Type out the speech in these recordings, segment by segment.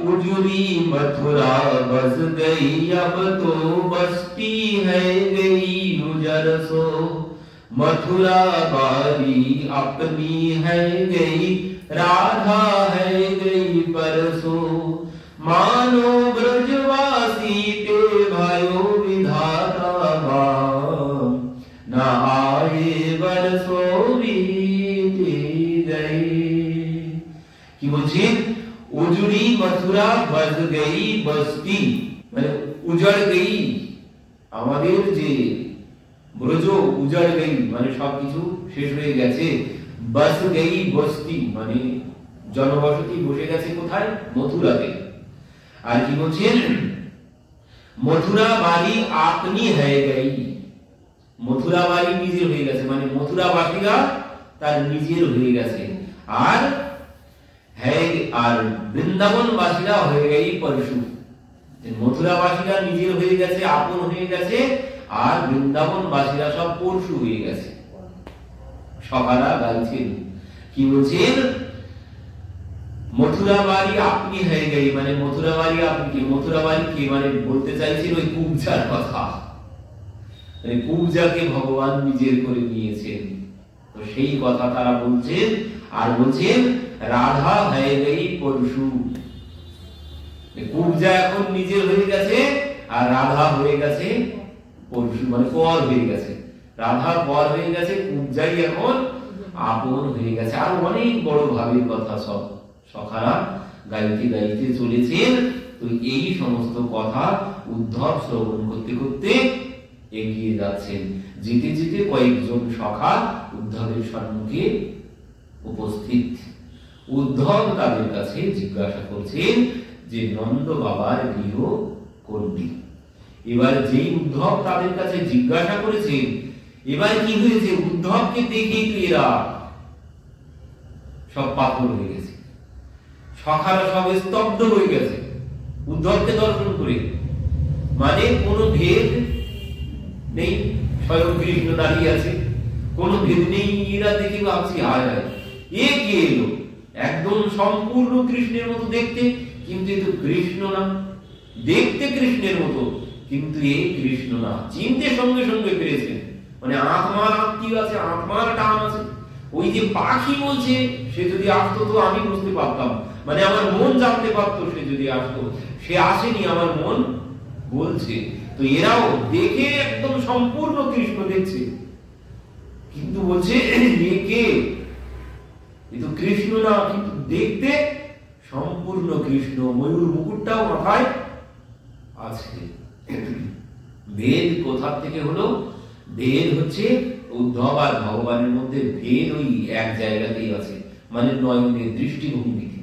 उजड़ी मथुरा बस गई, अब तो बस्ती है गई उजर सो। मथुरा बारी अपनी है गई, राधा है गई परसो। मानो ब्रजवासी के भयो विधाता बाम, न आए बरसों बीत गए। कि मुझे उजड़ी मथुरा बस गई बस्ती, মানে উজড় গই, আমাদের যে ব্রজ উজড় গই মানে সবকিছু শেষ হয়ে গেছে। বস গই বস্তি মানে জনবসতি বসে গেছে কোথায়? মথুরাতে। আর কি বলছেন? মথুরা বাড়ি আপনি হয়ে গই, মথুরা বাড়ি নিজের হয়ে গেছে, মানে মথুরাবাসীরা তার নিজের হয়ে গেছে। আর আর বৃন্দাবনবাসীরা হয়ে গেই পরশু। মথুরাবাসীরা নিজের হয়ে গেছে, আপন হয়ে গেছে, আর বৃন্দাবনবাসীরা সব পরশু হয়ে গেছে। সকারা গাইছেন, কি বলছেন? মথুরা বাড়ি আপনি হয়ে গেই, মানে মথুরা বাড়ি আপনি কি? মথুরা বাড়ি কি মানে বলতে চাইছেন ওই কুবজার কথা, মানে কুবজাকে ভগবান নিজের করে নিয়েছেন। তো সেই কথা তারা বলছেন। আর বলছেন রাধা হয়ে গই পরশু, কুবজা এখন নিজের হয়ে গেছে, আর রাধা হয়ে গেছে পরশু, মানে পর হয়ে গেছে। রাধা পর হয়ে গেছে, কুবজাই এখন আপন হয়ে গেছে। আর অনেক বড় ভাবের কথা সব সখারা গাইতে গাইতে চলেছেন। তো এই সমস্ত কথা উদ্ধব শ্রবণ করতে করতে এগিয়ে যাচ্ছেন। যেতে যেতে কয়েকজন সখা উদ্ধবের সম্মুখে উপস্থিত। উদ্ধব তাদের কাছে জিজ্ঞাসা করছেন যে নন্দ বাবার গৃহ কোনটি। এবার যেই উদ্ধব তাদের কাছে জিজ্ঞাসা করেছেন, এবার কি হয়েছে? উদ্ধবকে দেখেই তো এরা সব পাথর হয়ে গেছে, সখারা সব স্তব্ধ হয়ে গেছে উদ্ধবকে দর্শন করে। মানে কোনো ভেদ নেই, স্বয়ং কৃষ্ণ দাঁড়িয়ে আছে, কোনো ভেদ নেই। এরা দেখে ভাবছি হায় হায়, এ কে এলো? একদম সম্পূর্ণ কৃষ্ণের মতো দেখতে, কিন্তু এ তো কৃষ্ণ না। দেখতে কৃষ্ণের মতো, কিন্তু এ কৃষ্ণ না। চিনতে সঙ্গে সঙ্গে পেরেছেন, মানে আত্মার আত্মীয় আছে, আত্মার টান আছে। ওই যে পাখি বলছে, সে যদি আসতো তো আমি বুঝতে পারতাম, মানে আমার মন জানতে পারতো। সে যদি আসতো, সে আসেনি, আমার মন বলছে। তো এরাও দেখে একদম সম্পূর্ণ কৃষ্ণ দেখছে, কিন্তু বলছে এ কে? এ তো কৃষ্ণ না, কিন্তু দেখতে সম্পূর্ণ কৃষ্ণ। ময়ূর মুকুটটাও মাথায় আছে। ভেদ কোথা থেকে হলো? ভেদ হচ্ছে উদ্ধব আর ভগবানের মধ্যে ভেদ ওই এক জায়গাতেই আছে, মানে নয়নের দৃষ্টিভঙ্গিতে।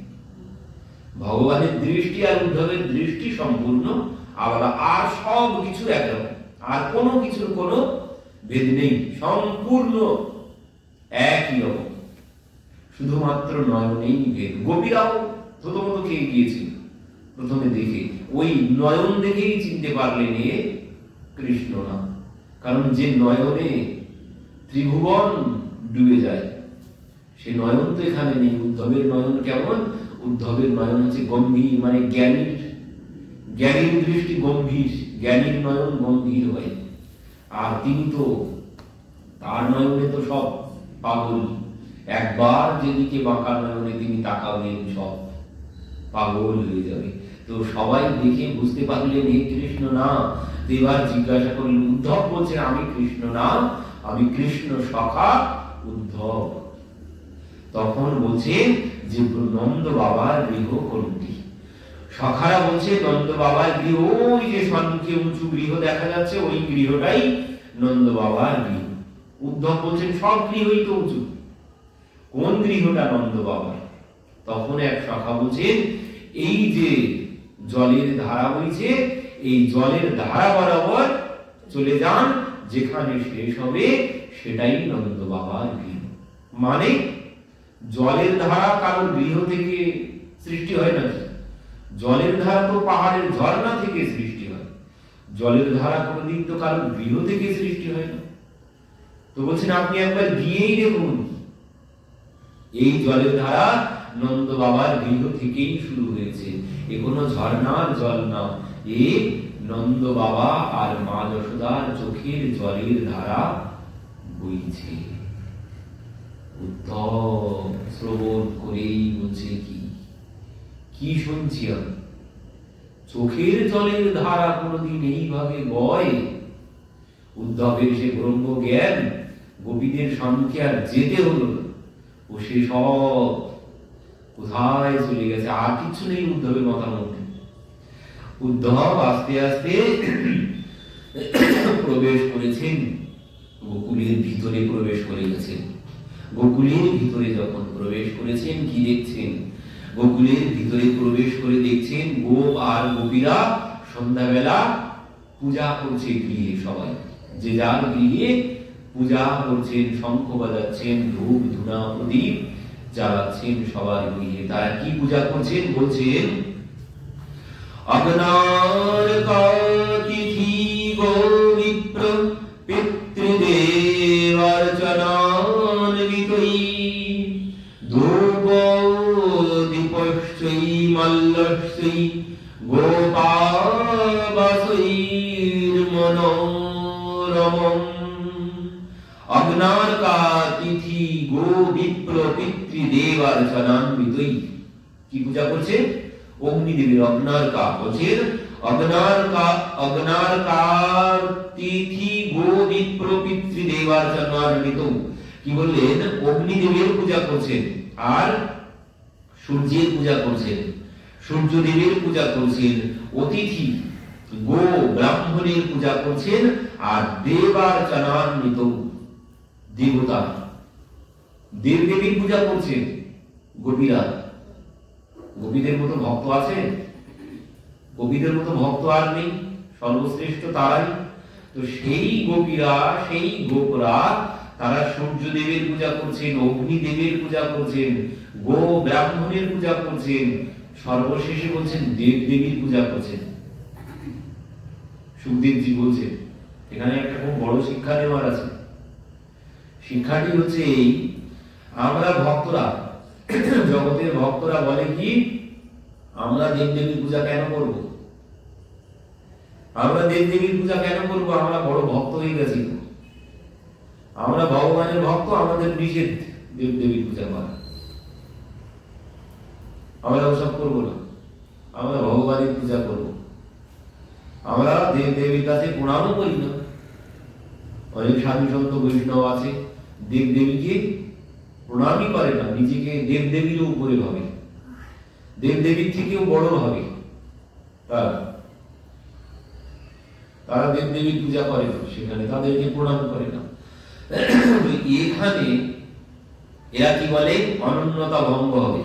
ভগবানের দৃষ্টি আর উদ্ধবের দৃষ্টি সম্পূর্ণ আলাদা, আর সব কিছু একরকম, আর কোনো কিছুর কোনো ভেদ নেই, সম্পূর্ণ একই রকম, শুধুমাত্র নয়নেই ভেদ। গোপীরাও থতমত খেয়ে গিয়েছিল প্রথমে দেখে, ওই নয়ন দেখেই চিনতে পারলেন এ কৃষ্ণ না। কারণ যে নয়নে ত্রিভুবন ডুবে যায়, সে নয়ন তো এখানে নেই। উদ্ধবের নয়ন কেমন? উদ্ধবের নয়ন হচ্ছে গম্ভীর, মানে জ্ঞানীর, জ্ঞানীর দৃষ্টি গম্ভীর, জ্ঞানীর নয়ন গম্ভীর হয়। আর তিনি তো, তার নয়নে তো সব পাগল। একবার যেদিকে বাঁকা নয়নে তিনি তাকাবেন, সব পাগল হয়ে যাবে। তো সবাই দেখে বুঝতে পারলেন হে কৃষ্ণ না। এবার জিজ্ঞাসা করলেন, উদ্ধব বলছেন আমি কৃষ্ণ না, আমি কৃষ্ণ সখা উদ্ধব। তখন বলছেন যে নন্দ বাবার গৃহ কোনটি? সখারা বলছে নন্দ বাবার গৃহ ওই যে সম্মুখে উঁচু গৃহ দেখা যাচ্ছে, ওই গৃহটাই নন্দ বাবার গৃহ। উদ্ধব বলছেন সব গৃহই তো উঁচু, কোন গৃহটা নন্দ বাবার? তখন এক সখা বলছেন এই যে জলের ধারা বইছে, এই জলের ধারা বরাবর চলে যান, যেখানে শেষ হবে সেটাই নন্দ বাবার গৃহ। মানে জলের ধারা কারোর গৃহ থেকে সৃষ্টি হয় না, জলের ধারা তো পাহাড়ের ঝর্ণা থেকে সৃষ্টি হয়। জলের ধারা কোনদিন তো কারোর গৃহ থেকে সৃষ্টি হয় না। তো বলছেন আপনি একবার গিয়েই দেখুন, এই জলের ধারা নন্দ বাবার গৃহ থেকেই শুরু হয়েছে। এ কোনো ঝর্ণার জল না, এ নন্দ বাবা আর মা যশোদার চোখের জলের ধারা বইছে। উদ্ধব শ্রবণ করেই বলছে, কি শুনছি আমি? চোখের জলের ধারা কোনদিন এইভাবে বয়? উদ্ধবের সে ব্রহ্ম জ্ঞান গোপীদের সম্মুখে আর যেতে হলো না। ও সে সব কোথায় চলে গেছে, আর কিছু নেই উদ্ধবের মাথার মধ্যে। উদ্ধব আস্তে আস্তে প্রবেশ করেছেন গোকুলের ভিতরে, প্রবেশ করে গেছেন। গোকুলের ভিতরে যখন প্রবেশ করেছেন, কি দেখছেন? গোকুলের ভিতরে প্রবেশ করে দেখছেন গোপ আর গোপীরা সন্ধ্যাবেলা পূজা করছে গৃহে। সবাই যে যার গৃহে পূজা করছেন, শঙ্খ বাজাচ্ছেন, ধূপ ধুনা প্রদীপ জ্বালাচ্ছেন সবার গৃহে। তারা কি পূজা করছেন? বলছেন, অগ্নার কাতিথি গোবিপ্র পিতৃদেবার্চনান্বিতৈ ধূপ দীপশ্চৈ মল্লশ্চৈ গোপাবাসৈর্মনোরমম। অগ্নার্কা তিথি গো বিপ্র পিতৃদেবার্চনান্বিতৈ। কি পূজা করছে? অগ্নিদেবীর। অগ্নার্কা বলছেন, অগ্নার্কার তিথি গো বিপ্র পিতৃদেবার্চনান্বিতৌ। কি বললেন? অগ্নিদেবের পূজা করছেন, আর সূর্যের পূজা করছেন, সূর্যদেবের পূজা করছেন, অতিথি গো ব্রাহ্মণের পূজা করছেন, আর দেবার্চনান্বিতৌ দেবতা দেবদেবীর পূজা করছেন গোপীরা। গোপীদের মতো ভক্ত আছে? গোপীদের মতো ভক্ত আর নেই, সর্বশ্রেষ্ঠ তারাই। তো সেই গোপীরা, সেই গোপরা, তারা সূর্যদেবের পূজা করছেন, অগ্নিদেবের পূজা করছেন, গো ব্রাহ্মণের পূজা করছেন, সর্বশেষে বলছেন দেবদেবীর পূজা করছেন। সুখদেবজি বলছেন, এখানে একটা খুব বড় শিক্ষা নেওয়ার আছে। শিক্ষাটি হচ্ছে এই, আমরা ভক্তরা, জগতের ভক্তরা বলে কি, আমরা দেবদেবীর পূজা কেন করব? আমরা দেবদেবীর পূজা কেন করব? আমরা বড় ভক্ত হয়ে গেছি, আমরা ভগবানের ভক্ত, আমাদের নিষেধ দেবদেবীর পূজা করা। আমরা ওসব করবো না, আমরা ভগবানের পূজা করব। আমরা দেবদেবীর কাছে প্রণামও করি না। অনেক সাধু সন্ত বৈষ্ণব আছে, দেবদেবীকে প্রণামই করে না, নিজেকে দেবদেবীর উপরে ভাবে, দেবদেবীর থেকেও বড় ভাবে। তারা দেবদেবীর পূজা করে না, সেখানে তাদেরকে প্রণাম করে না। এখানে এরা কি বলে? অনন্যতা ভঙ্গ হবে।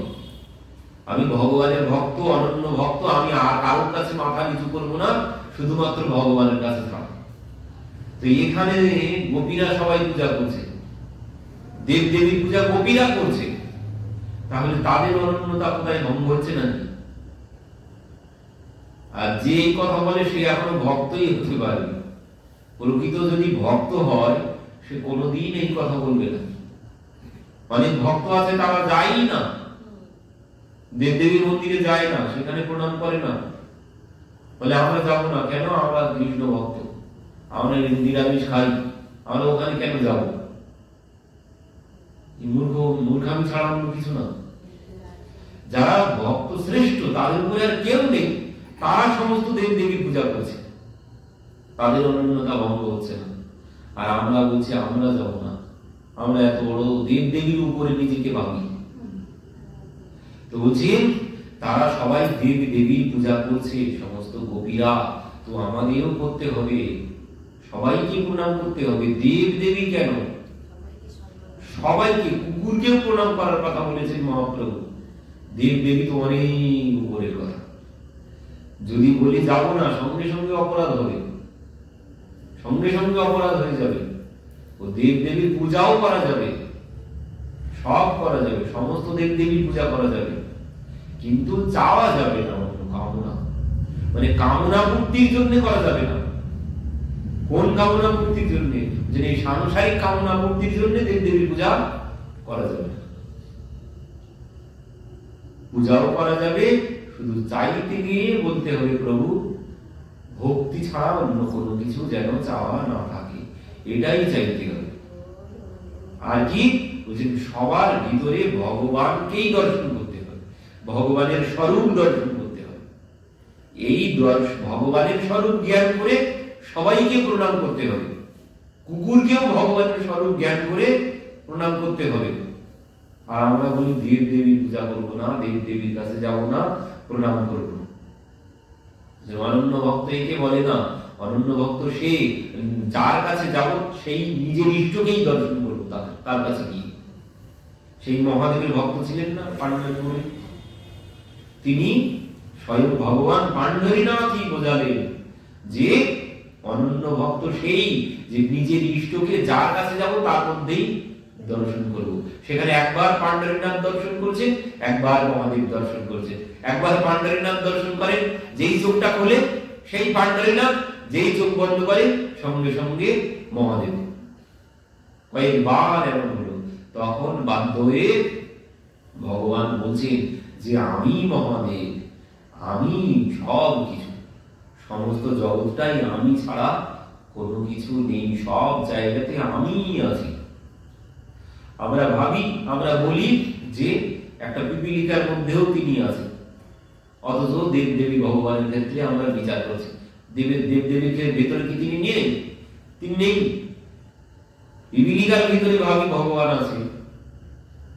আমি ভগবানের ভক্ত, অনন্য ভক্ত, আমি আর কারোর কাছে মাথা নিচু করবো না, শুধুমাত্র ভগবানের কাছে থাকবো। তো এখানে গোপীরা সবাই পূজা করছে, দেবদেবীর পূজা গোপীরা করছে, তাহলে তাদের অনন্যতা কোথায় ভঙ্গ হচ্ছে না? আর যে কথা বলে সে এখনো ভক্তই হতে পারে। প্রকৃত যদি ভক্ত হয়, সে কোনোদিন এই কথা বলবে না। অনেক ভক্ত আছে, তারা যায় না, দেবদেবীর মন্দিরে যায় না, সেখানে প্রণাম করে না, বলে আমরা যাবো না। কেন? আমরা কৃষ্ণ ভক্ত, আমরা নিরামিষ খাই, আমরা ওখানে কেন যাব? মূর্খামি ছাড়া অন্য কিছু না। যারা ভক্ত শ্রেষ্ঠ, তাদের উপরে আর কেউ নেই, তারা সমস্ত দেবদেবীর পূজা করছে, তাদের অনন্যতা ভঙ্গ হচ্ছে না। আর আমরা বলছি আমরা যাব না, আমরা এত বড় দেবদেবীর উপরে নিজেকে ভাবি। তো বলছি তারা সবাই দেবদেবীর পূজা করছে, সমস্ত গোপীরা। তো আমাদেরও করতে হবে, সবাইকে প্রণাম করতে হবে। দেবদেবী কেন? সবাইকে, কুকুরকেও প্রণাম করার কথা বলেছেন মহাপ্রভু। দেবদেবী তো অনেক উপরের কথা। যদি বলি যাব না, সঙ্গে সঙ্গে অপরাধ হবে, সঙ্গে সঙ্গে অপরাধ হয়ে যাবে। ও দেবদেবীর পূজাও করা যাবে, সব করা যাবে, সমস্ত দেবদেবীর পূজা করা যাবে, কিন্তু চাওয়া যাবে না অন্য কামনা, মানে কামনা পূর্তির জন্য করা যাবে না। কোন কামনা পূর্তির জন্য? যে এই সাংসারিক কামনা পূর্তির জন্য দেবদেবীর পূজা করা যাবে না। পূজাও করা যাবে, শুধু চাইতে গিয়ে বলতে হবে প্রভু ভক্তি ছাড়া অন্য কোনো কিছু যেন চাওয়া না থাকে, এটাই চাইতে হবে। আর কি বলছেন, সবার ভিতরে ভগবানকেই দর্শন করতে হবে, ভগবানের স্বরূপ দর্শন করতে হবে। এই ভগবানের স্বরূপ জ্ঞান করে সবাইকে প্রণাম করতে হবে। কুকুরকেও ভগবানের স্বরূপ জ্ঞান করে প্রণাম করতে হবে। আর আমরা বলি দেব দেবী পূজা করবো না, দেব দেবীর কাছে যাবো না, প্রণাম করবো না। অনন্য ভক্ত একে বলে না, অনন্য ভক্ত সে যার কাছে যাব সেই নিজের ইষ্টকেই দর্শন করবো, তার কাছে গিয়ে। সেই মহাদেবের ভক্ত ছিলেন না পাণ্ডবী, তিনি স্বয়ং ভগবান পাণ্ডরীনাথই বোঝালেন যে অনন্য ভক্ত সেই যে নিজের ইষ্টকে যার কাছে যাব তার মধ্যেই দর্শন করব। সেখানে একবার পাণ্ডরীনাথ দর্শন করছে, একবার মহাদেব দর্শন করছে। একবার পাণ্ডরীনাথ দর্শন করেন, যেই চোখটা খোলে সেই পাণ্ডরীনাথ, যেই চোখ বন্ধ করে সঙ্গে সঙ্গে মহাদেব। কয়েকবার এমন হলো, তখন বাধ্য হয়ে ভগবান বলছেন যে আমি মহাদেব, আমি সব কিছু, সমস্ত জগৎটাই আমি ছাড়া কোনো কিছু নেই, সব জায়গাতে আমি আছি। আমরা ভাবি, আমরা বলি যে একটা পিপীলিকার মধ্যেও তিনি আছেন, অথচ দেব দেবী ভগবানের ক্ষেত্রে আমরা বিচার করছি। দেব দেবীর ভেতরে কি তিনি নেই? তিনি নেই। পিপীলিকার ভিতরে ভাবি ভগবান আছে,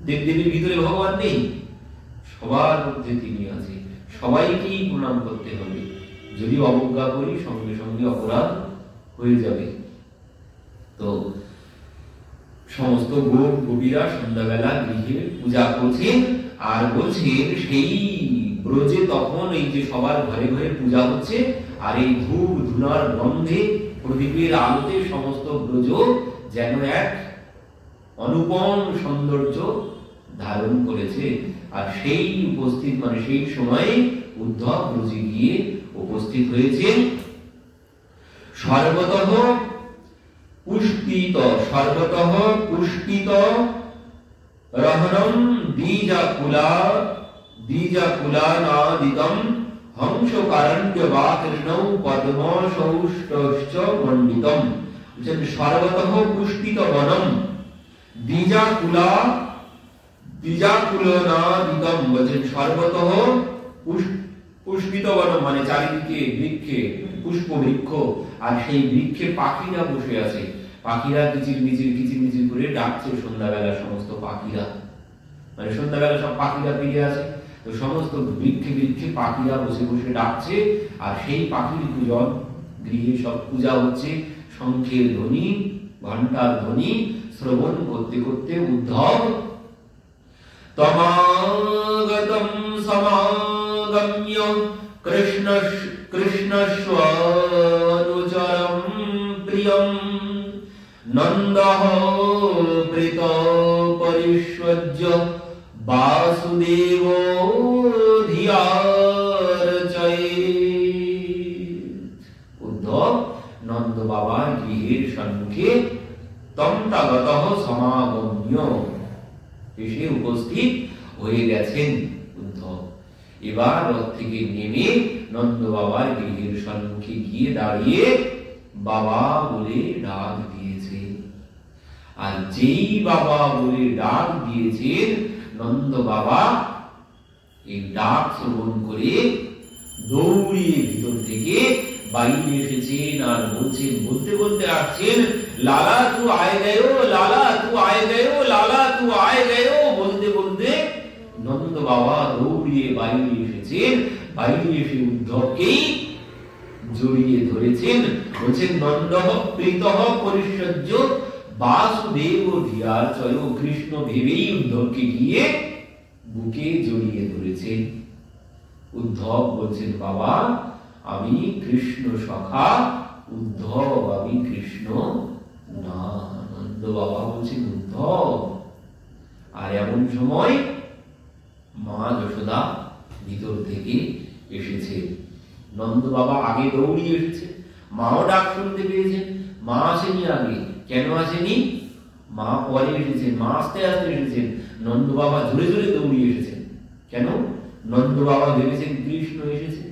দেব দেবীর ভিতরে ভগবান নেই। সবার মধ্যে তিনি আছে, সবাইকেই প্রণাম করতে হবে। যদি অবজ্ঞা করি সঙ্গে সঙ্গে অপরাধ হয়ে যাবে। তো সমস্ত গোপ গোপীরা সন্ধ্যাবেলা গৃহে পূজা করছেন, আর বলছেন সেই ব্রজে তখন এই যে সবার ঘরে ঘরে পূজা হচ্ছে, আর এই ধূপ ধুনার গন্ধে প্রদীপের আলোতে সমস্ত ব্রজ যেন এক অনুপম সৌন্দর্য ধারণ করেছে। আর সেই উপস্থিত মানে সেই সময়ে উদ্ধব ব্রজে গিয়ে উপস্থিত হয়েছেন। সর্বতঃ পুষ্পিত রহনম দ্বিজাকুলানাদিতম হংসকারণ্যবাকৃষ্ণৌ পদ্মসৌষ্টশ্চ মণ্ডিতম। সর্বতঃ পুষ্পিত বনম দ্বিজাকুলানাদিতম, বলছেন সর্বতঃ পুষ্পিত বনম মানে চারিদিকে বৃক্ষে, পুষ্প বৃক্ষ, আর সেই বৃক্ষে পাখিরা বসে আছে। পাখিরা কিচির মিচির করে ডাকছে সন্ধ্যাবেলা। সমস্ত পাখিরা মানে সন্ধ্যাবেলা সব পাখিরা ফিরে আসে, তো সমস্ত বৃক্ষে পাখিরা বসে বসে ডাকছে। আর সেই পাখির পূজন গৃহে সব পূজা হচ্ছে। শঙ্খের ধ্বনি, ঘণ্টার ধ্বনি শ্রবণ করতে করতে উদ্ধব তমাগতম সমাগম্য কৃষ্ণস্বনুচরম প্রিয়ম নন্দঃ প্রীত পরিষ্বজ্য বাসুদেব উদ্ধব নন্দ বাবার গৃহের সম্মুখে তন্তাগতঃ সমাগম্য এসে উপস্থিত হয়ে গেছেন উদ্ধব। এবার রথ থেকে নেমে নন্দ বাবার গৃহের সম্মুখে গিয়ে দাঁড়িয়ে বাবা বলে ডাক দিয়েছে। আর যেই বাবা বলে ডাক দিয়েছেন নন্দ বাবা এই ডাক শ্রবণ করে দৌড়িয়ে ভিতর থেকে বাইরে এসেছেন। আর বলছেন, বলতে বলতে আসছেন, লালা তু আয় গয়ো, লালা তু আয় গয়ো, লালা তু আয় গয়ো। বলতে বলতে নন্দ বাবা দৌড়িয়ে বাইরে এসেছেন। বাইরে এসে উদ্ধবকেই জড়িয়ে ধরেছেন। বলছেন নন্দঃ প্রীতঃ পরিষ্বজ্য বাসুদেব ধিয়ার্চয়। কৃষ্ণ ভেবেই উদ্ধবকে গিয়ে বুকে জড়িয়ে ধরেছেন। উদ্ধব বলছেন, বাবা আমি কৃষ্ণ সখা, উদ্ধব আমি কৃষ্ণ না। নন্দ বাবা বলছেন উদ্ধব। আর এমন সময় মা যশোদা ভিতর থেকে এসেছে। নন্দ বাবা আগে দৌড়িয়ে এসেছে, মাও ডাক শুনতে পেয়েছেন। মা আসেনি আগে, কেন আসেনি? মা পরে এসেছেন, মা আস্তে আস্তে এসেছেন। নন্দ বাবা জোরে জোরে দৌড়িয়ে এসেছেন। কেন? নন্দ বাবা ভেবেছেন কৃষ্ণ এসেছে,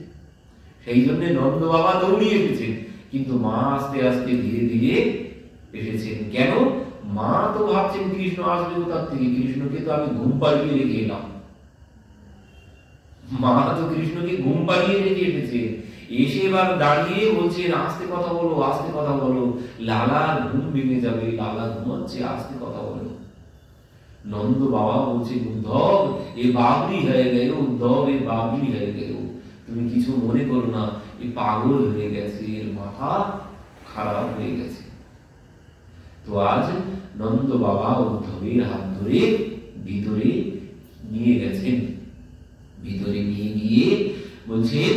সেই জন্য নন্দ বাবা দৌড়িয়ে এসেছেন, কিন্তু মা আস্তে আস্তে ধীরে ধীরে এসেছেন। কেন? মা তো ভাবছেন কৃষ্ণ আসবে কোথার থেকে, কৃষ্ণকে তো আমি ঘুম পাড়িয়ে রেখে এলাম। মা তো কৃষ্ণকে ঘুম পাড়িয়ে রেখে এসেছে, এসে এবার দাঁড়িয়ে বলছেন আস্তে কথা বলো, আস্তে কথা বলো, লালার ঘুম ভেঙে যাবে, লালা ঘুমাচ্ছে, আস্তে কথা বলো। নন্দ বাবা বলছে উদ্ধব এ বাবরি হয়ে গেল, উদ্ধব এ বাবরি হয়ে গেল, তুমি কিছু মনে করো না, এ পাগল হয়ে গেছে, এর মাথা খারাপ হয়ে গেছে। তো আজ নন্দ বাবা উদ্ধবের হাত ধরে ভিতরে নিয়ে গেছেন, ভিতরে নিয়ে গিয়ে বলছেন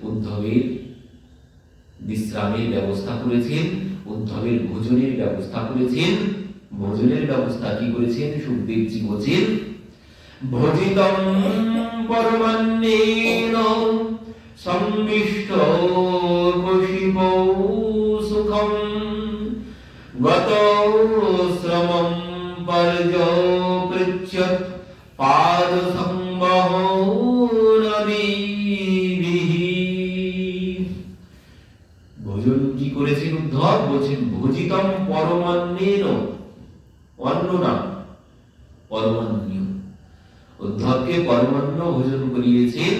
উদ্ধবের বিশ্রামের ব্যবস্থা করেছেন, উদ্ধবের ভোজনের ব্যবস্থা করেছেন। ভোজনের ব্যবস্থা কি করেছেন? সুখদেবজি বলছেন ভোজিতম পরমান্নেন সম্মিষ্ট কৌশিক সুখম গত শ্রমম পর্যপৃচ্যত পাদ সংবহনবিহি। ভোজন কি করেছেন উদ্ধব? বলছেন ভোজিতম পরমান্নেন, অন্ন না পরমান্ন, উদ্ধবকে পরমান্ন ভোজন করিয়েছেন।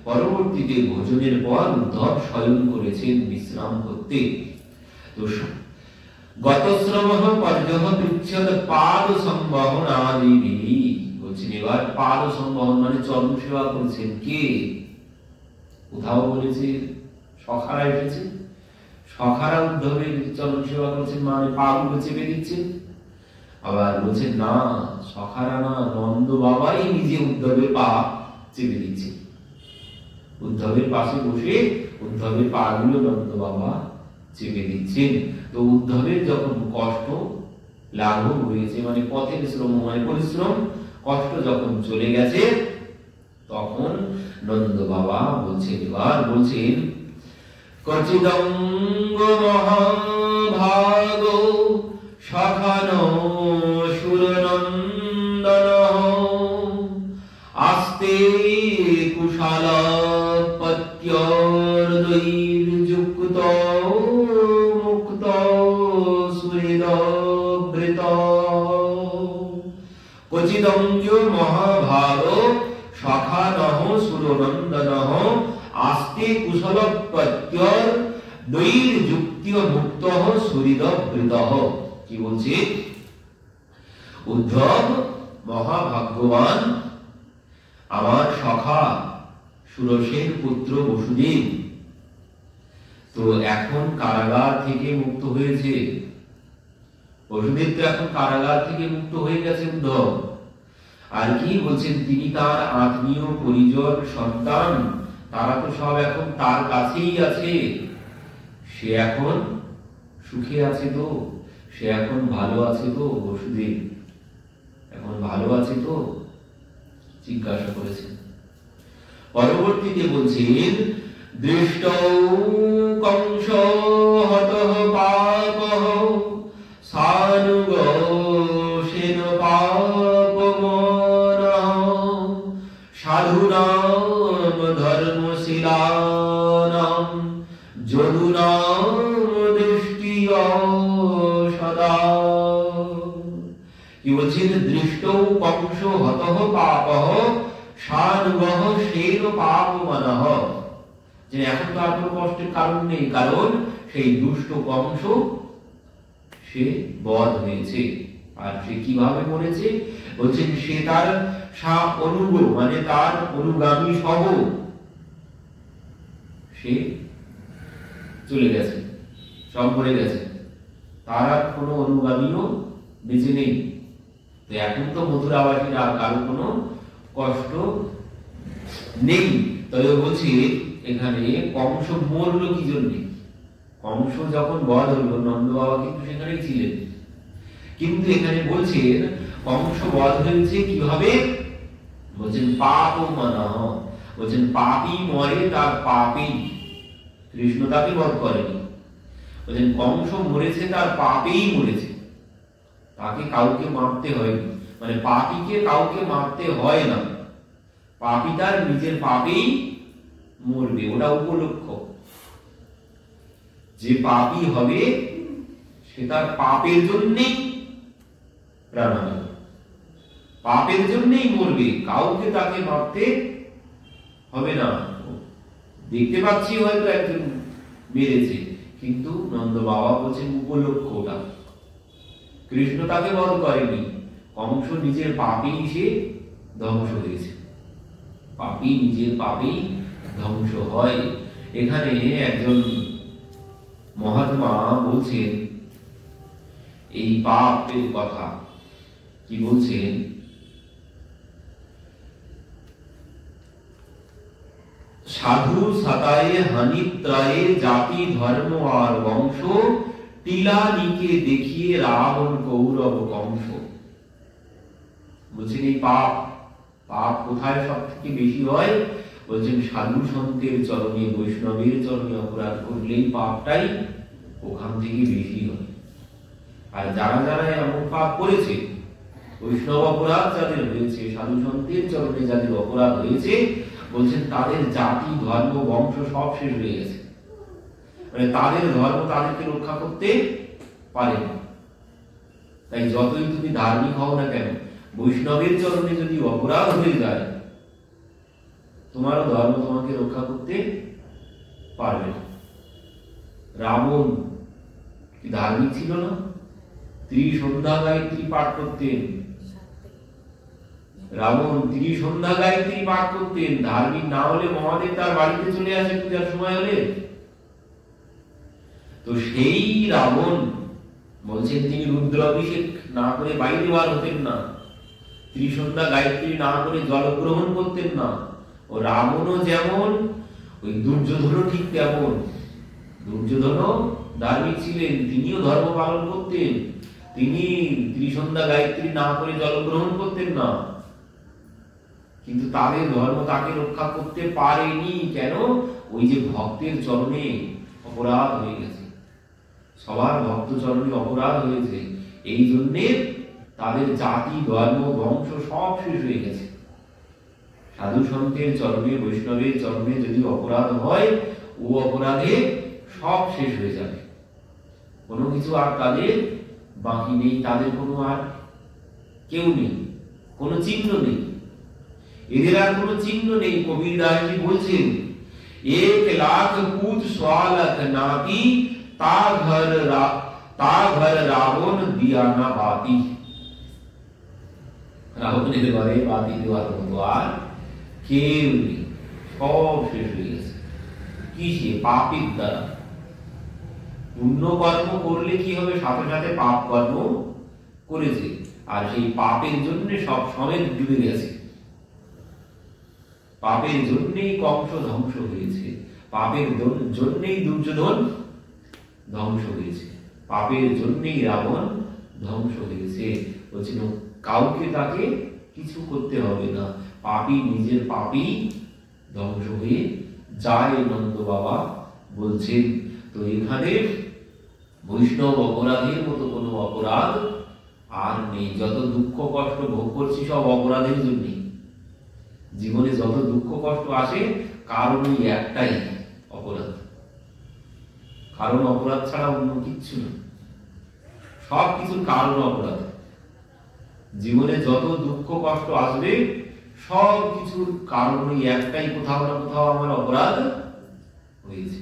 পরবর্তীতে ভোজনের পর উদ্ধব শয়ন করেছেন বিশ্রাম করতে। তো গতশ্রমঃ পর্যহ পৃচ্ছদ পাদ সংবহনাদিবিহি, বলছেন এবার পাদ সংবহন মানে চরণ সেবা করেছেন কে? কোথাও বলেছে সখারা এসেছে, সখারা উদ্ধবের চরণ সেবা করেছেন, মানে পা গুলো চেপে দিচ্ছেন। আবার বলছেন না, সখারা না, নন্দ বাবাই নিজে উদ্ধবের পা চেপে দিচ্ছেন, উদ্ধবের পাশে বসে উদ্ধবের পা গুলো নন্দ বাবা চেপে দিচ্ছেন। তো উদ্ধবের যখন কষ্ট লাঘব হয়েছে, মানে পথের শ্রম মানে পরিশ্রম, কষ্ট যখন চলে গেছে, তখন নন্দ বাবা বলছেন, এবার বলছেন কচিদঙ্গ মহাভাগ সখানো সুরনন্দন আস্তে কুশালপত্যর্দৈর্যুক্ত মুক্ত সুহৃদবৃত। কচিদঙ্গ মহাভাগ সখানঃ সুরনন্দনঃ আস্তে কুশলপত্যর্দৈর্যুক্ত মুক্ত সুহৃদবৃত। কি বলছে? উদ্ধব মহাভাগ্যবান, আমার সখা সুরসেন পুত্র বসুদেব তো এখন কারাগার থেকে মুক্ত হয়েছে। বসুদেব তো এখন কারাগার থেকে মুক্ত হয়ে গেছে উদ্ধব। আর কি বলছেন? তিনি তার আত্মীয় পরিজন সন্তান তারা তো সব এখন তার কাছেই আছে, সে এখন সুখে আছে তো, সে এখন ভালো আছে তো? বসুদেব এখন ভালো আছে তো? জিজ্ঞাসা করেছেন। পরবর্তীতে বলছেন দৃষ্ট কংস হতঃ পাপঃ সানুগ সেন পাপমনঃ সাধুনাম ধর্মশীলানাম যদুনাম দৃষ্টিয় সদা। কি বলছেন? দৃষ্ট কংস হতঃ পাপঃ সানুগঃ সেন পাপমনঃ, যে এখন তো আর কোনো কষ্টের কারণ নেই, কারণ সেই দুষ্ট কংস সে বধ হয়েছে। আর সে কিভাবে মরেছে? বলছেন সে তার অনুগ মানে তার অনুগামী সহ সে চলে গেছে, সব মরে গেছে, তার আর কোনো অনুগামীও বেঁচে নেই। তো এখন তো মথুরাবাসীর আর কারো কোনো কষ্ট নেই। তবে বলছি এখানে কংস মরল কি জন্য? কংস যখন বধ হলো নন্দ বাবা কিন্তু সেখানেই ছিলেন, কিন্তু এখানে বলছেন কংস বধ হয়েছে কিভাবে? বলছেন পাপ মনঃ, বলছেন পাপী মরে তার পাপেই, কৃষ্ণ তাকে বধ করেনি। বলছেন কংস মরেছে তার পাপেই মরেছে, তাকে কাউকে মারতে হয়নি, মানে পাপীকে কাউকে মারতে হয় না, পাপী তার নিজের পাপেই মরবে, ওটা উপলক্ষ। যে পাপী হবে সে তার পাপের জন্যই প্রাণ হারাবে, পাপের জন্যই মরবে, কাউকে তাকে মারতে হবে না। দেখতে পাচ্ছি হয়তো একজন মেরেছে, কিন্তু নন্দ বাবা বলছেন উপলক্ষ ওটা। কৃষ্ণ তাকে বধ করেনি, কংস নিজের পাপেই সে ধ্বংস হয়েছে, পাপী নিজের পাপেই ধ্বংস হয়। এখানে একজন মহাত্মা বলছেন এই পাপের কথা, কি বলছেন? সাধু সাতায়ে হানিত্রায়ে জাতি ধর্ম আর বংশ, টিলানিকে দেখিয়ে রাবণ কৌরব কংস। বলছেন এই পাপ, পাপ কোথায় সব থেকে বেশি হয়? বলছেন সাধু সন্তের চরণে, বৈষ্ণবের চরণে অপরাধ করলেই পাপটাই ওখান থেকে বেশি হয়। আর যারা যারা এমন পাপ করেছে, বৈষ্ণব অপরাধ যাদের হয়েছে, সাধু সন্তের চরণে যাদের অপরাধ হয়েছে, বলছেন তাদের জাতি ধর্ম বংশ সব শেষ হয়ে গেছে, মানে তাদের ধর্ম তাদেরকে রক্ষা করতে পারে না। তাই যতই তুমি ধার্মিক হও না কেন, বৈষ্ণবের চরণে যদি অপরাধ হয়ে যায়, তোমারও ধর্ম তোমাকে রক্ষা করতে পারবে না। রাবণ কি ধার্মিক ছিল না? ত্রিসন্ধ্যা গায়ত্রী পাঠ করতেন, রাবণ ত্রিসন্ধ্যা গায়ত্রী পাঠ করতেন। ধার্মিক না হলে মহাদেব তার বাড়িতে চলে আসে পূজার সময় হলে। তো সেই রাবণ বলছেন তিনি রুদ্র অভিষেক না করে বাইরে বার হতেন না, ত্রিসন্ধ্যা গায়ত্রী না করে জল গ্রহণ করতেন না। ও রাবণও যেমন, ওই দুর্যোধনও ঠিক তেমন। দুর্যোধনও ধার্মিক ছিলেন, তিনিও ধর্ম পালন করতেন, তিনি ত্রিসন্ধ্যা গায়ত্রী না করে জল গ্রহণ করতেন না, কিন্তু তাদের ধর্ম তাকে রক্ষা করতে পারেনি। কেন? ওই যে ভক্তের চরণে অপরাধ হয়ে গেছে, সবার ভক্ত চরণে অপরাধ হয়েছে, এই জন্যে তাদের জাতি ধর্ম বংশ সব শেষ হয়ে গেছে। সাধু সন্তের চরণে, বৈষ্ণবের চরণে যদি অপরাধ হয়, ও অপরাধে সব শেষ হয়ে যাবে, কোনো কিছু আর তাদের বাকি নেই, তাদের কোনো আর কেউ নেই, কোনো চিহ্ন নেই, এদের আর কোনো চিহ্ন নেই। কবির দাসজি বলছেন, 1,00,000 पूत स्वालक नाती, ता घर रावण दिया ना बाती। রাবণের ঘরে বাতি দেওয়ার মতো আর কেউ নেই, সব শেষ হয়ে গেছে। কিসে? পাপের দ্বারা। পুণ্য কর্ম করলে কি হবে? সাথে সাথে পাপ কর্ম করেছে, আর সেই পাপের জন্য সব সমেত ডুবে গেছে। পাপের জন্যই কংস ধ্বংস হয়েছে, পাপের জন্যই দুর্যোধন ধ্বংস হয়েছে, পাপের জন্যই রাবণ ধ্বংস হয়েছে। বলছিল কাউকে তাকে কিছু করতে হবে না, পাপী নিজের পাপেই ধ্বংস হয়ে যায়, নন্দ বাবা বলছেন। তো এখানে বৈষ্ণব অপরাধের মতো কোনো অপরাধ আর নেই। যত দুঃখ কষ্ট ভোগ করছি সব অপরাধের জন্যই। জীবনে যত দুঃখ কষ্ট আসে কারণই একটাই, অপরাধ। কারণ অপরাধ ছাড়া অন্য কিচ্ছু না, সব কিছুর কারণ অপরাধ। জীবনে যত দুঃখ কষ্ট আসবে সব কিছুর কারণই একটাই, কোথাও না কোথাও আমার অপরাধ হয়েছে,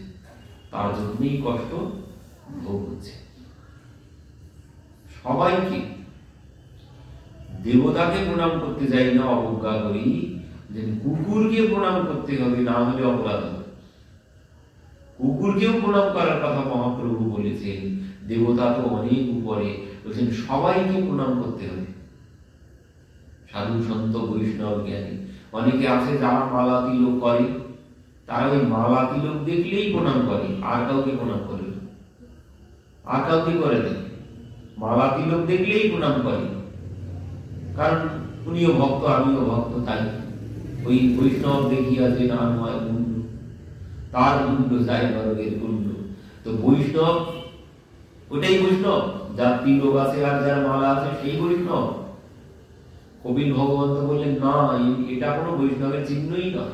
তার জন্যই কষ্ট ভোগ হচ্ছে। সবাইকে, দেবতাকে প্রণাম করতে যাই না অবজ্ঞা করি, যে কুকুরকে প্রণাম করতে হবে, না হলে অপরাধ হবে। কুকুরকেও প্রণাম করার কথা মহাপ্রভু বলেছেন, দেবতা তো অনেক উপরে, বলছেন সবাইকে প্রণাম করতে হবে। সাধু সন্ত বৈষ্ণব জ্ঞানী অনেকে আছে যারা মালা তিলক করে, তারা ওই মালা তিলক দেখলেই প্রণাম করে, আর কাউকে প্রণাম করে না, আর কাউকে করে না, মালা তিলক দেখলেই প্রণাম করে। কারণ উনিও ভক্ত, আমিও ভক্ত, তাই ওই বৈষ্ণব দেখিয়া যে নাম হয় পুণ্য, তার পুণ্য যায় নরকের পুণ্য। তো বৈষ্ণব ওটাই বৈষ্ণব, যার তিলক আছে আর যার মালা আছে সেই বৈষ্ণব। কপিল ভগবন্ত বললেন না, এটা কোনো বৈষ্ণবের চিহ্নই না,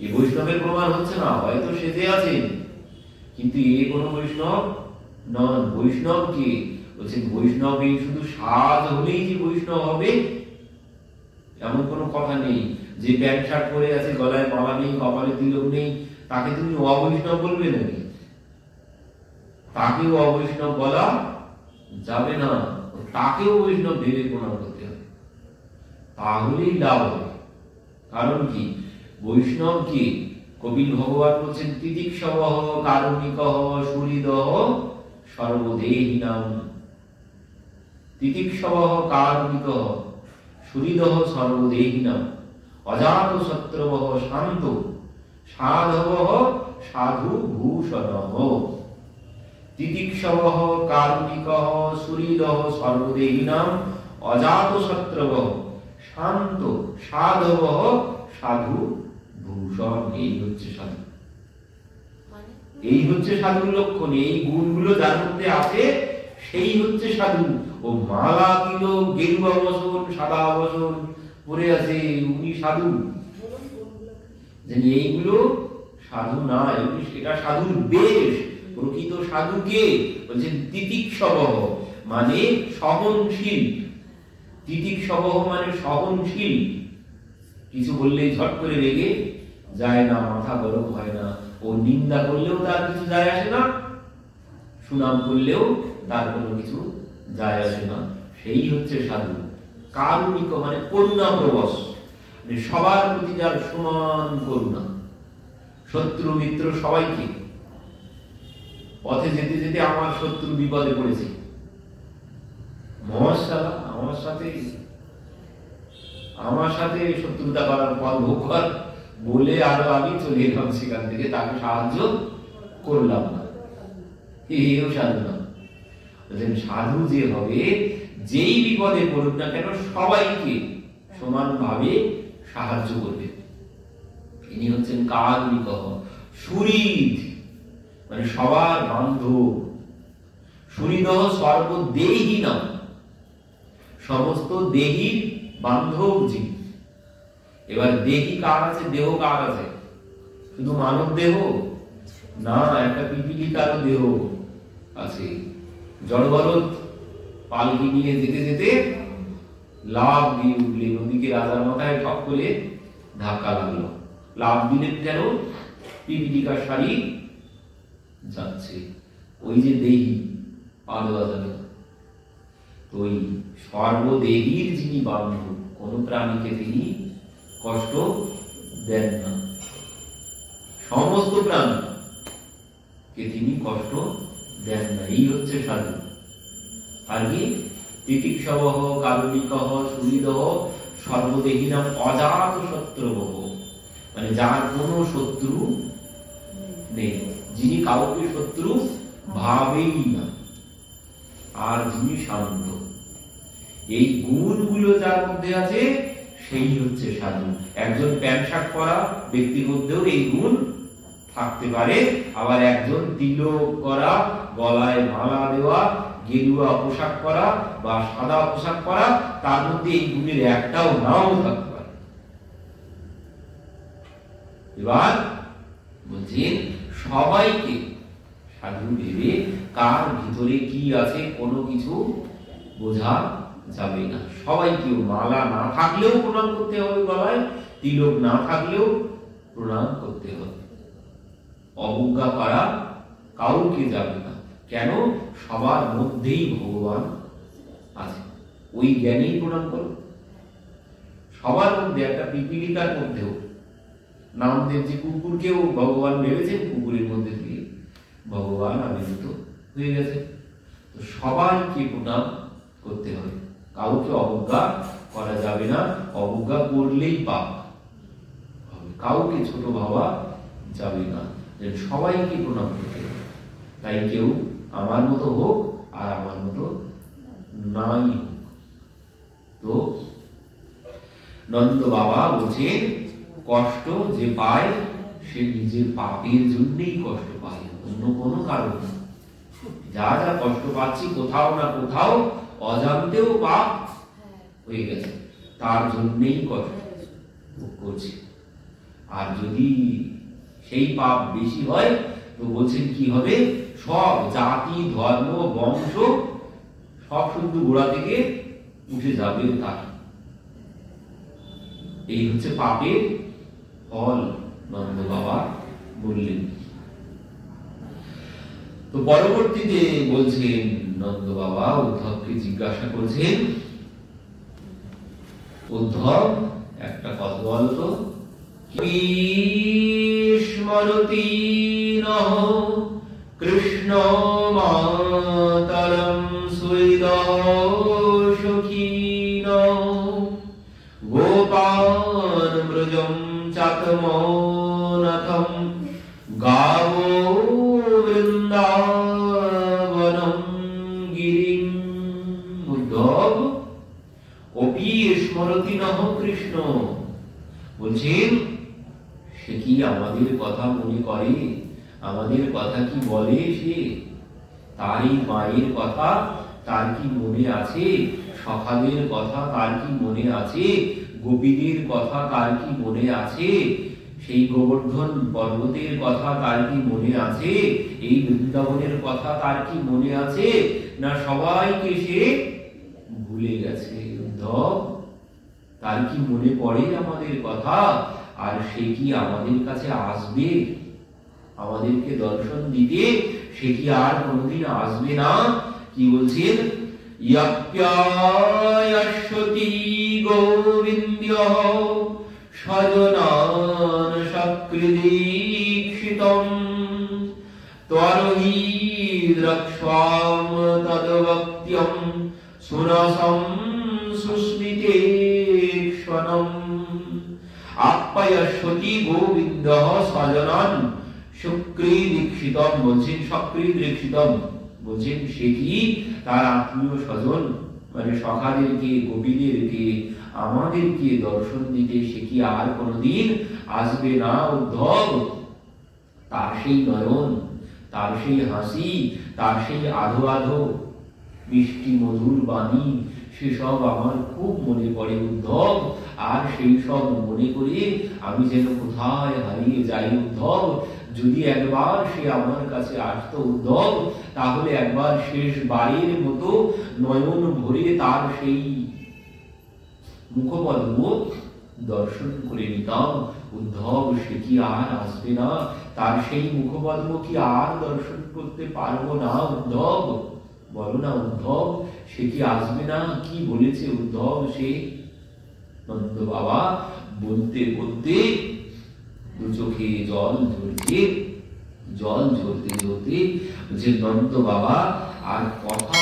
এই বৈষ্ণবের প্রমাণ হচ্ছে না, হয়তো সেজে আছেন কিন্তু এ কোনো বৈষ্ণব নন। বৈষ্ণব কে বলছেন? বৈষ্ণব এই শুধু সাজ হলেই যে বৈষ্ণব হবে এমন কোনো কথা নেই। যে প্যান্ট শার্ট পরে আছে, গলায় মালা নেই, কপালে তিলক নেই, তাকে তুমি অবৈষ্ণব বলবে নাকি? তাকেও অবৈষ্ণব বলা যাবে না, তাকেও বৈষ্ণব ভেবে প্রণাম করতে হবে, তাহলেই লাভ হবে। কারণ কি? বৈষ্ণব কি? কপিল ভগবান বলছেন তিতিক্ষবঃ কারুণিকঃ সুহৃদঃ সর্বদেহিনাং। তিতিক্ষবঃ কারুণিকঃ সুহৃদঃ সর্বদেহিনাং অজাতশত্রবঃ শান্ত সাধবঃ সাধু ভূষণঃ। তিতিক্ষবঃ কারুণিকঃ সুহৃদঃ সর্বদেহিনাং অজাতশত্রবঃ শান্ত সাধবঃ সাধু ভূষণ। এই হচ্ছে সাধু, এই হচ্ছে সাধুর লক্ষণ। এই গুণগুলো যার মধ্যে আছে সেই হচ্ছে সাধু। ও মালা দিল, গেরুয়া বসন, সাদা বসন পরে আছে, উনি সাধু? এইগুলো সাধু না, এটা সাধুর বেশ। প্রকৃত সাধুকে বলছেন তিতিক্ষবঃ, মানে সহনশীল। তিতিক্ষবঃ মানে সহনশীল, কিছু বললেই ঝট করে রেগে যায় না, মাথা গরম হয় না। ও নিন্দা করলেও তার কিছু যায় আসে না, সুনাম করলেও তার কোনো কিছু যায় আসে না, সেই হচ্ছে সাধু। কারুণিক মানে করুণা প্রবশ, মানে সবার প্রতি যার সমান করুণা, শত্রু মিত্র সবাইকে। পথে যেতে যেতে আমার শত্রু বিপদে পড়েছে, মহাশালা আমার সাথে শত্রুতা করার ফল ভোগ কর বলে আরো আমি চলে এলাম সেখান থেকে, তাকে সাহায্য করলাম না, এও সাধু না। সাধু যে হবে, যেই বিপদে পড়ুক না কেন সবাইকে সমানভাবে সাহায্য করবে। ইনি হচ্ছেন কারুণিকঃ। সুহৃদ মানে সবার বান্ধব। সুহৃদঃ সর্বদেহিনাং, সমস্ত দেহীর বান্ধব জীব। এবার দেহি কার আছে? দেহ কার আছে? শুধু মানব দেহ না, একটা পিপীলিকারও দেহ আছে। জড়বরদ পালকি নিয়ে যেতে যেতে লাভ দিয়ে উঠলে নদীকে রাজার মাথায় ঠক করে ধাক্কা লাগলো। লাভ দিলেন কেন? পিপীলিকার শাড়ি যাচ্ছে, ওই যে দেহি পা দেওয়া যাবে। ওই সর্বদেহীর যিনি বান্ধব, কোন প্রাণীকে তিনি কষ্ট দেন না, সমস্ত প্রাণীকে তিনি কষ্ট দেন না, এই হচ্ছে সাধু। আর কি? তিতিক্ষবঃ কারুণিকঃ সুহৃদঃ সর্বদেহিনাং অজাতশত্রবঃ, মানে যার কোনো শত্রু নেই, যিনি কাউকে শত্রু ভাবেই না, আর যিনি শান্ত। এই গুণগুলো যার মধ্যে আছে সেই হচ্ছে সাধু। একজন প্যান্ট শার্ট পরা ব্যক্তির মধ্যেও এই গুণ থাকতে পারে, আবার একজন তিলক করা, গলায় মালা দেওয়া, গেরুয়া পোশাক পরা বা সাদা পোশাক পরা, তার মধ্যে এই গুণের একটাও নাও থাকতে পারে। এবার বলছেন সবাইকে সাধু ভেবে কার ভিতরে কি আছে কোনো কিছু বোঝা যাবে না। সবাইকে মালা না থাকলেও প্রণাম করতে হবে, গলায় তিলক না থাকলেও প্রণাম করতে হবে। অবজ্ঞা করা কাউকে যাবে না। কেন? সবার মধ্যেই ভগবান আছে, ওই জ্ঞানেই প্রণাম করো। সবার মধ্যে, একটা পিপীলিকার মধ্যেও নামদেব যে কুকুরকেও ভগবান ভেবেছেন, কুকুরের মধ্যে দিয়ে ভগবান আবির্ভূত হয়ে গেছে। তো সবাইকে প্রণাম করতে হবে, কাউকে অবজ্ঞা করা যাবে না। অবজ্ঞা করলেই পাপ হবে, কাউকে ছোট ভাবা যাবে না, সবাইকে প্রণাম করতে হবে। তাই কেউ আমার মতো হোক আর আমার মতো নাই হোক। তো নন্দ বাবা বলছেন কষ্ট যে পায় সে নিজের পাপের জন্যই কষ্ট পায়, অন্য কোনো কারণ না। যা যা কষ্ট পাচ্ছি কোথাও না কোথাও অজান্তেও পাপ হয়ে গেছে। তার জন্যই কষ্ট ভোগ করছে। আর যদি সেই পাপ বেশি হয় তো বলছেন কি হবে, সব জাতি ধর্ম বংশ সব শুদ্ধ গোড়া থেকে উঠে যাবে তার। এই হচ্ছে পাপের ফল, নন্দ বাবা বললেন। তো পরবর্তীতে বলছেন নন্দ বাবা উদ্ধবকে জিজ্ঞাসা করছেন, উদ্ধব একটা কথা বলতো, স্মরতি নঃ কৃষ্ণ মাতরম সুহৃদ সখীন গোপান ব্রজম চাতমোনথম গাবো বৃন্দাবনম গিরিম। উদ্ধব অপি স্মরতি নঃ কৃষ্ণ, বলছেন সে কি আমাদের কথা মনে করে, আমাদের কথা কি বলে সে? তারই মায়ের কথা তার কি মনে আছে? সখাদের কথা তার কি মনে আছে? গোপীদের কথা তার কি মনে আছে? সেই গোবর্ধন পর্বতের কথা তার কি মনে আছে? এই বৃন্দাবনের কথা তার কি মনে আছে? না সবাইকে সে ভুলে গেছে? উদ্ধব, তার কি মনে পড়ে আমাদের কথা? আর সে কি আমাদের কাছে আসবে আমাদেরকে দর্শন দিতে? সে কি আর কোনদিন আসবে না? কি বলছেন, ইয়াপ্যায়স্যতি গোবিন্দঃ স্বজনান সকৃদীক্ষিতম ত্বরহি দ্রক্ষ্বাম তদ্ভক্ত্যম সুরসম সুস্মিতে ক্ষণম। আপ্যায়স্যতি গোবিন্দঃ স্বজনান সকৃদীক্ষিতম, বলছেন সকৃদীক্ষিতম, বলছেন সে কি তার আত্মীয় স্বজন মানে সখাদেরকে গোপীদেরকে আমাদেরকে দর্শন দিতে সে কি আর কোনদিন আসবে না? উদ্ধব, তার সেই নয়ন, তার সেই হাসি, তার সেই আধো আধো মিষ্টি মধুর বাণী, সেসব আমার খুব মনে পড়ে উদ্ধব। আর সেই সব মনে করে আমি যেন কোথায় হারিয়ে যাই উদ্ধব। যদি একবার সে আমার কাছে আসতো উদ্ধব, তাহলে একবার শেষবারের মতো নয়ন ভরে তার সেই মুখপদ্ম দর্শন করে নিতাম। উদ্ধব, সে কি আর আসবে না? তার সেই মুখপদ্ম কি আর দর্শন করতে পারবো না? উদ্ধব, বলো না উদ্ধব, সে কি আসবে না? কি বলেছে উদ্ধব সে? নন্দ বাবা বলতে বলতে দু চোখে জল ঝরতে ঝরতে যে নন্দ বাবা আর কথা